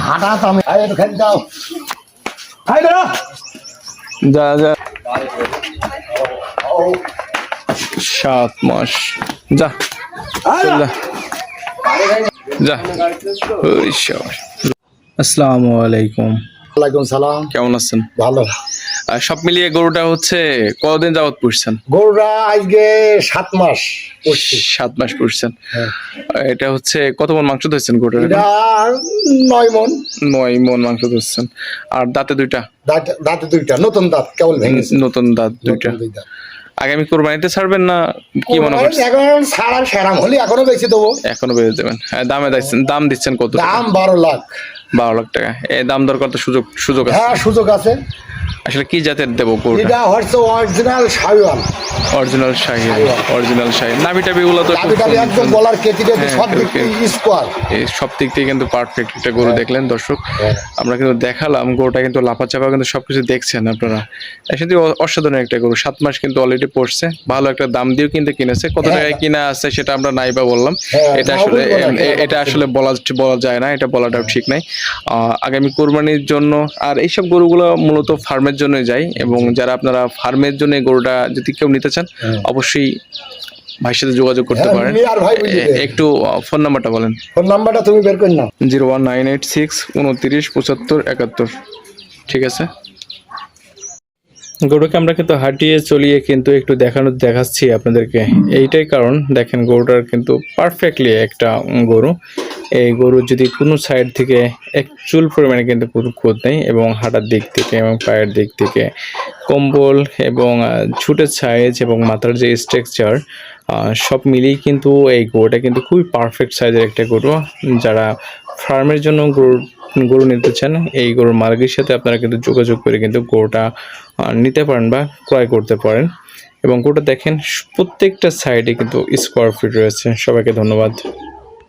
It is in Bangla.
হাঁটা তো আমি খেতে দাও যা যা 7 মাস যা যা। আসসালামু আলাইকুম। ওয়ালাইকুম সালাম। কেমন আছেন? ভালো। সব মিলিয়ে গরুটা হচ্ছে কতদিন যাবত পুষছেন? গরুটা আজকে 7 মাস। 7 মাস পুষছেন। এটা হচ্ছে কত মন মাংস ধরছেন গরুটা? এটা 9 মন। 9 মন মাংস ধরছেন। আর দাঁতে দুইটা? দাঁতে দুইটা, নতুন দাঁত কেবল ভেঙেছে। নতুন দাঁত দুইটা। আগামী কোরবানিতে ছাড়বেন না কি মনে করছেন? এখন সারা সেরাম হলে এখনো বেশি দেবো। এখনো বেশি দেবেন। দাম দিচ্ছেন কত? দাম 12 লাখ। 12 লাখ টাকা। এই দাম দর কত সুযোগ আছে? হ্যাঁ সুযোগ আছে। আসলে কি জাতের দেবো গরুটা? এটা হচ্ছে অরিজিনাল শাহিওয়াল। অরিজিনাল শাহী। অরিজিনাল শাহী। নাভি গুলো তো একদম বলার কেতিতে সব দিক থেকে স্কোয়ার। এই সব দিক থেকে কিন্তু পারফেক্ট একটা গরু দেখলেন দর্শক। আমরা কিন্তু দেখালাম গরুটা কিন্তু লাফাচাপা কিন্তু সবকিছু দেখছেন আপনারা। আসলে অসাধারণ একটা গরু। 7 মাস কিন্তু অলরেডি পড়ছে। ভালো একটা দাম দিয়েও কিন্তু কিনেছে। কত টাকায় কিনা আছে সেটা আমরা নাইবা বললাম। এটা আসলে বলা যায় না, এটা বলাটাও ঠিক নাই। আগামী কোরবানির জন্য আর এইসব গরুগুলো মূলত ফার্মের জন্যই যায়, এবং যারা আপনারা ফার্মের জন্য গরুটা যদি কেউ নিতে চান অবশ্যই ভাইয়ের সাথে যোগাযোগ করতে পারেন। একটু ফোন নাম্বারটা বলেন। ফোন নাম্বারটা তুমি বের করে নাও। 01986 29 75 71। ঠিক আছে। গরুকে আমরা কিন্তু হাঁটিয়ে চলিয়ে কিন্তু একটু দেখাচ্ছি আপনাদেরকে। এইটাই কারণ দেখেন গরুটার কিন্তু পারফেক্টলি একটা গরু। এই গরু যদি কোনো সাইড থেকে এক চুল পরিমাণে কিন্তু কোনো খুঁত নেই, এবং হাঁটার দিক থেকে এবং পায়ের দিক থেকে কম্বল এবং ছুটের সাইজ এবং মাথার যে স্ট্রাকচার সব মিলিয়ে কিন্তু এই গরুটা কিন্তু খুবই পারফেক্ট সাইজের একটা গরু। যারা ফার্মের জন্য গরু নিতে চান এই গরুর মালিকের সাথে আপনারা কিন্তু যোগাযোগ করে কিন্তু গরুটা নিতে পারেন বা ক্রয় করতে পারেন। এবং গরুটা দেখেন প্রত্যেকটা সাইডে কিন্তু স্কোয়ার ফিট রয়েছে। সবাইকে ধন্যবাদ।